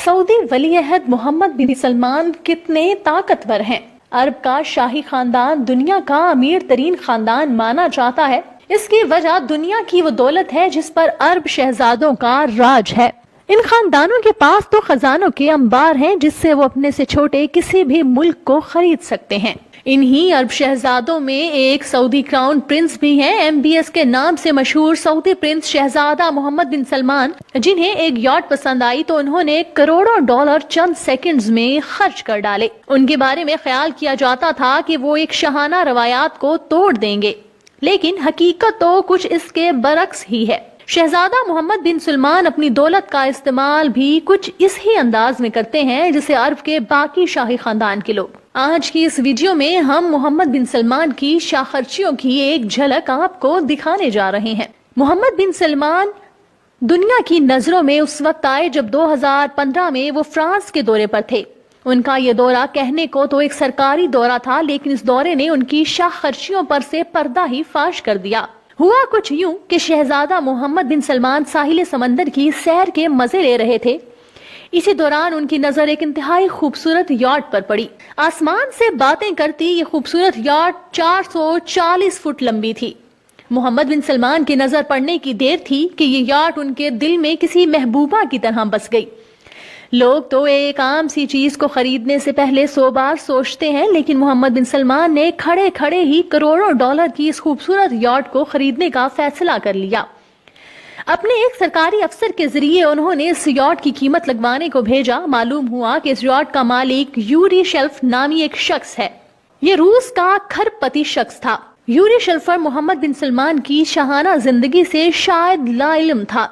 سعودی ولی عہد محمد بن سلمان کتنے طاقتور ہیں؟ عرب کا شاہی خاندان دنیا کا امیر ترین خاندان مانا جاتا ہے۔ اس کی وجہ دنیا کی وہ دولت ہے جس پر عرب شہزادوں کا راج ہے۔ ان خاندانوں کے پاس تو خزانوں کے انبار ہیں جس سے وہ اپنے سے چھوٹے کسی بھی ملک کو خرید سکتے ہیں۔ انہی عرب شہزادوں میں ایک سعودی کراؤن پرنس بھی ہیں۔ MBS کے نام سے مشہور سعودی پرنس شہزادہ محمد بن سلمان، جنہیں ایک یاٹ پسند آئی تو انہوں نے کروڑوں ڈالر چند سیکنڈز میں خرچ کر ڈالے۔ ان کے بارے میں خیال کیا جاتا تھا کہ وہ ایک شاہانہ روایات کو توڑ دیں گے، لیکن حقیقت تو کچھ اس کے برعکس ہی ہے۔ شہزادہ محمد بن سلمان اپنی دولت کا استعمال بھی کچھ اس ہی انداز میں کرتے ہیں جسے عرب کے باقی شاہی خاندان کے لوگ۔ آج کی اس ویڈیو میں ہم محمد بن سلمان کی شاہ خرچیوں کی ایک جھلک آپ کو دکھانے جا رہے ہیں۔ محمد بن سلمان دنیا کی نظروں میں اس وقت آئے جب 2015 میں وہ فرانس کے دورے پر تھے۔ ان کا یہ دورہ کہنے کو تو ایک سرکاری دورہ تھا، لیکن اس دورے نے ان کی شاہ خرچیوں پر سے پردہ ہی فاش کر دیا۔ ہوا کچھ یوں کہ شہزادہ محمد بن سلمان ساحل سمندر کی سیر کے مزے لے رہے تھے۔ اسی دوران ان کی نظر ایک انتہائی خوبصورت یاٹ پر پڑی۔ آسمان سے باتیں کرتی یہ خوبصورت یاٹ 440 فٹ لمبی تھی۔ محمد بن سلمان کی نظر پڑنے کی دیر تھی کہ یہ یاٹ ان کے دل میں کسی محبوبہ کی طرح بس گئی۔ لوگ تو ایک عام سی چیز کو خریدنے سے پہلے 100 بار سوچتے ہیں، لیکن محمد بن سلمان نے کھڑے کھڑے ہی کروڑوں ڈالر کی اس خوبصورت یاٹ کو خریدنے کا فیصلہ کر لیا۔ اپنے ایک سرکاری افسر کے ذریعے انہوں نے اس یاٹ کی قیمت لگوانے کو بھیجا۔ معلوم ہوا کہ اس یاٹ کا مالک یوری شیلف نامی ایک شخص ہے۔ یہ روس کا کھرب پتی شخص تھا۔ یوری شیلفر محمد بن سلمان کی شاہانہ زندگی سے شاید لا علم تھا۔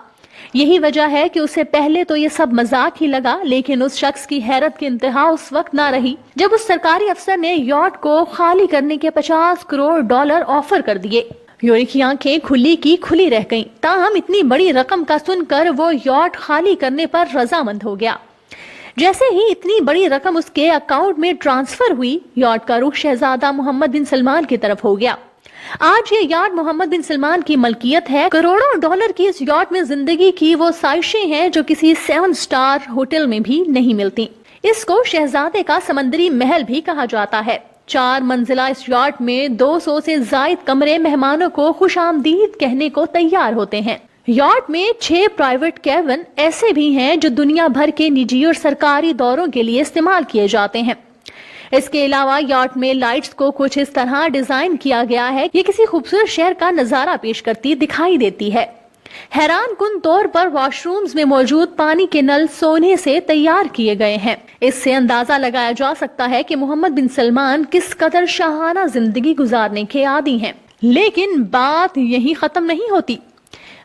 یہی وجہ ہے کہ اسے پہلے تو یہ سب مذاق ہی لگا، لیکن اس شخص کی حیرت کی انتہا اس وقت نہ رہی جب اس سرکاری افسر نے یاٹ کو خالی کرنے کے 50 کروڑ ڈالر آفر کر دیے۔ یوری کی آنکھیں کھلی کی کھلی رہ گئیں، تاہم اتنی بڑی رقم کا سن کر وہ یاٹ خالی کرنے پر رضامند ہو گیا۔ جیسے ہی اتنی بڑی رقم اس کے اکاؤنٹ میں ٹرانسفر ہوئی، یاٹ کا رخ شہزادہ محمد بن سلمان کی طرف ہو گیا۔ آج یہ یاٹ محمد بن سلمان کی ملکیت ہے۔ کروڑوں ڈالر کی اس یاٹ میں زندگی کی وہ سائشیں ہیں جو کسی 7 سٹار ہوٹل میں بھی نہیں ملتی۔ اس کو شہزادے کا سمندری محل بھی کہا جاتا ہے۔ 4 منزلہ اس یاٹ میں 200 سے زائد کمرے مہمانوں کو خوش آمدید کہنے کو تیار ہوتے ہیں۔ یاٹ میں 6 پرائیویٹ کیبن ایسے بھی ہیں جو دنیا بھر کے نجی اور سرکاری دوروں کے لیے استعمال کیے جاتے ہیں۔ اس کے علاوہ یاٹ میں لائٹس کو کچھ اس طرح ڈیزائن کیا گیا ہے، یہ کسی خوبصورت شہر کا نظارہ پیش کرتی دکھائی دیتی ہے۔ حیران کن طور پر واش رومز میں موجود پانی کے نل سونے سے تیار کیے گئے ہیں۔ اس سے اندازہ لگایا جا سکتا ہے کہ محمد بن سلمان کس قدر شاہانہ زندگی گزارنے کے عادی ہیں۔ لیکن بات یہی ختم نہیں ہوتی۔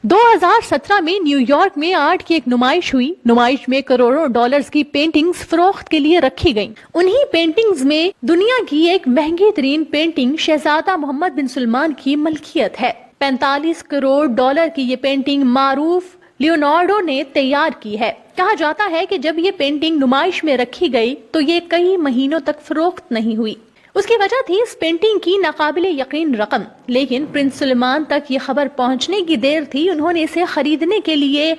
2017 میں نیو یارک میں آرٹ کی ایک نمائش ہوئی۔ نمائش میں کروڑوں ڈالرز کی پینٹنگز فروخت کے لیے رکھی گئیں۔ انہی پینٹنگز میں دنیا کی ایک مہنگی ترین پینٹنگ شہزادہ محمد بن سلمان کی ملکیت ہے۔ 45 کروڑ ڈالر کی یہ پینٹنگ معروف لیونارڈو نے تیار کی ہے۔ کہا جاتا ہے کہ جب یہ پینٹنگ نمائش میں رکھی گئی تو یہ کئی مہینوں تک فروخت نہیں ہوئی۔ اس کی وجہ تھی اس پینٹنگ کی ناقابل یقین رقم، لیکن پرنس سلمان تک یہ خبر پہنچنے کی دیر تھی۔ انہوں نے اسے خریدنے کے لیے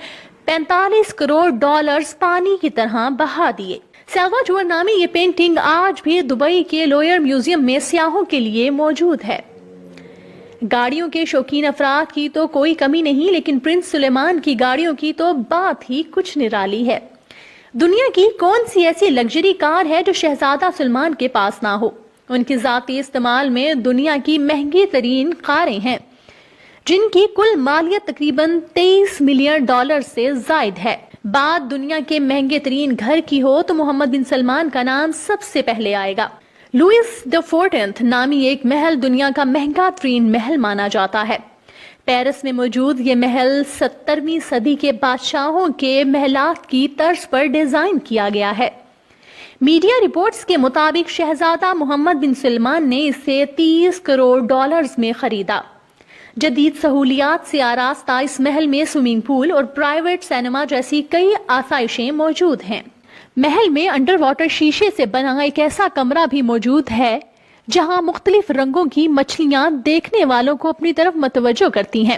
45 کروڑ ڈالرز پانی کی طرح بہا دیے۔ سیلواڈور نامی یہ پینٹنگ آج بھی دبئی کے لوئر میوزیم میں سیاحوں کے لیے موجود ہے۔ گاڑیوں کے شوقین افراد کی تو کوئی کمی نہیں، لیکن پرنس سلیمان کی گاڑیوں کی تو بات ہی کچھ نرالی ہے۔ دنیا کی کون سی ایسی لگژری کار ہے جو شہزادہ سلمان کے پاس نہ ہو؟ ان کی ذاتی استعمال میں دنیا کی مہنگی ترین کاریں ہیں، جن کی کل مالیت تقریباً 23 ملین ڈالر سے زائد ہے۔ بات دنیا کے مہنگے ترین گھر کی ہو تو محمد بن سلمان کا نام سب سے پہلے آئے گا۔ لوئس دی 14 نامی ایک محل دنیا کا مہنگا ترین محل مانا جاتا ہے۔ پیرس میں موجود یہ محل 17ویں صدی کے بادشاہوں کے محلات کی طرز پر ڈیزائن کیا گیا ہے۔ میڈیا رپورٹس کے مطابق شہزادہ محمد بن سلمان نے اسے 30 کروڑ ڈالرز میں خریدا۔ جدید سہولیات سے آراستہ اس محل میں سوئمنگ پول اور پرائیویٹ سینما جیسی کئی آسائشیں موجود ہیں۔ محل میں انڈر واٹر شیشے سے بنا ایک ایسا کمرہ بھی موجود ہے جہاں مختلف رنگوں کی مچھلیاں دیکھنے والوں کو اپنی طرف متوجہ کرتی ہیں۔